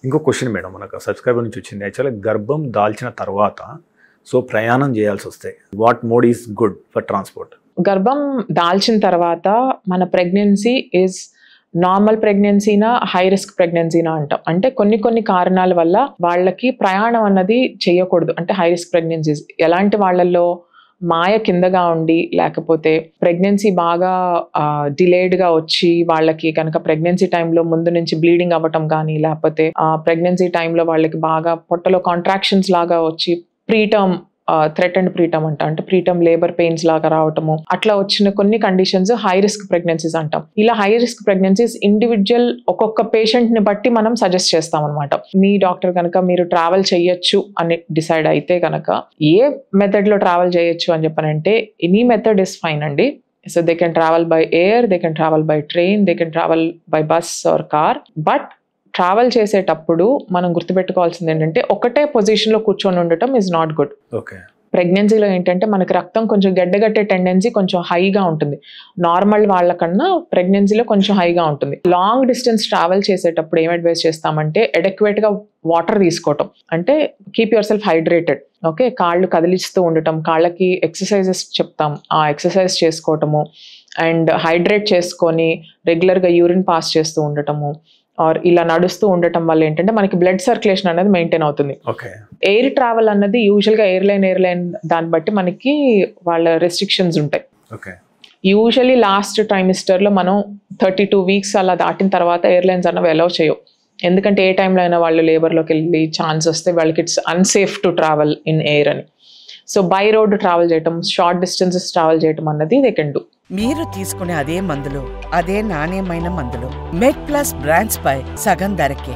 ఇంకో question madam మనకు subscriber నుంచి వచ్చింది. యాక్చువల్గా గర్భం దాల్చిన తర్వాత సో ప్రయాణం చేయాల్సి వస్తే what mode is good for transport? గర్భం దాల్చిన తర్వాత మన ప్రెగ్నెన్సీ ఈజ్ నార్మల్ ప్రెగ్నెన్సీనా హై రిస్క్ ప్రెగ్నెన్సీనా అంటాం. అంటే కొన్ని కారణాల వల్ల వాళ్ళకి ప్రయాణం అన్నది చేయకూడదు. అంటే హై రిస్క్ ప్రెగ్నెన్సీస్ ఎలాంటి వాళ్ళల్లో మాయ కిందగా ఉండి, లేకపోతే ప్రెగ్నెన్సీ బాగా డిలేడ్గా వచ్చి వాళ్ళకి కనుక ప్రెగ్నెన్సీ టైంలో ముందు నుంచి బ్లీడింగ్ అవ్వటం కానీ, లేకపోతే ప్రెగ్నెన్సీ టైంలో వాళ్ళకి బాగా పొట్టలో కాంట్రాక్షన్స్ లాగా వచ్చి ప్రీటర్మ్ థ్రెటెండ్ ప్రీటర్మ్ అంటే ప్రీటర్మ్ లేబర్ పెయిన్స్ లాగా రావటము, అట్లా వచ్చిన కొన్ని కండిషన్స్ హై రిస్క్ ప్రెగ్నెన్సీస్ అంటాం. ఇలా హై రిస్క్ ప్రెగ్నెన్సీస్ ఇండివిజువల్ ఒక్కొక్క పేషెంట్ ని బట్టి మనం సజెస్ట్ చేస్తాం అనమాట. మీ డాక్టర్ కనుక మీరు ట్రావెల్ చేయొచ్చు అని డిసైడ్ అయితే కనుక ఏ మెథడ్ లో ట్రావెల్ చేయొచ్చు అని చెప్పనంటే ఎనీ మెథడ్ ఇస్ ఫైన్ అండి. So they can travel by air, they can travel by train, they can travel by bus or car. But travel చేసేటప్పుడు మనం గుర్తుపెట్టుకోవాల్సింది ఏంటంటే ఒకటే పొజిషన్లో కూర్చొని ఉండటం ఈజ్ నాట్ గుడ్. ఓకే. ప్రెగ్నెన్సీలో ఏంటంటే మనకి రక్తం కొంచెం గడ్డగట్టే టెండెన్సీ కొంచెం హైగా ఉంటుంది. నార్మల్ వాళ్ళకన్నా ప్రెగ్నెన్సీలో కొంచెం హైగా ఉంటుంది. లాంగ్ డిస్టెన్స్ ట్రావెల్ చేసేటప్పుడు ఏం అడ్వైస్ చేస్తామంటే అడెక్వేట్గా వాటర్ తీసుకోవటం. అంటే keep your self hydrated. Okay, కాళ్ళు కదిలిస్తూ ఉండటం, కాళ్ళకి ఎక్సర్సైజెస్ చెప్తాం, ఆ ఎక్సర్సైజ్ చేసుకోవటము అండ్ హైడ్రేట్ చేసుకొని రెగ్యులర్గా యూరిన్ పాస్ చేస్తూ ఉండటము ఆర్ ఇలా నడుస్తూ ఉండటం వల్ల ఏంటంటే మనకి బ్లడ్ సర్క్యులేషన్ అనేది మెయింటైన్ అవుతుంది. ఎయిర్ ట్రావెల్ అన్నది యూజువల్గా ఎయిర్లైన్ దాన్ని బట్టి మనకి వాళ్ళ రెస్ట్రిక్షన్స్ ఉంటాయి. యూజువల్లీ లాస్ట్ ట్రైమిస్టర్లో మనం 32 వీక్స్ అలా దాటిన తర్వాత ఎయిర్లైన్స్ అన్నవి అలౌ చేయవు. ఎందుకంటే ఏ టైంలో అయినా వాళ్ళు లేబర్లోకి వెళ్ళి ఛాన్స్ వస్తే వాళ్ళకి it's unsafe to travel in air అని. సో బై రోడ్ ట్రావెల్ చేయటం, షార్ట్ డిస్టెన్సెస్ ట్రావెల్ చేయటం అన్నది దే కెన్ డూ. మీరు తీసుకునే అదే మందులు, అదే నాణ్యమైన మందులు మెడ్ ప్లస్ బ్రాండ్స్ పై సగం ధరకే.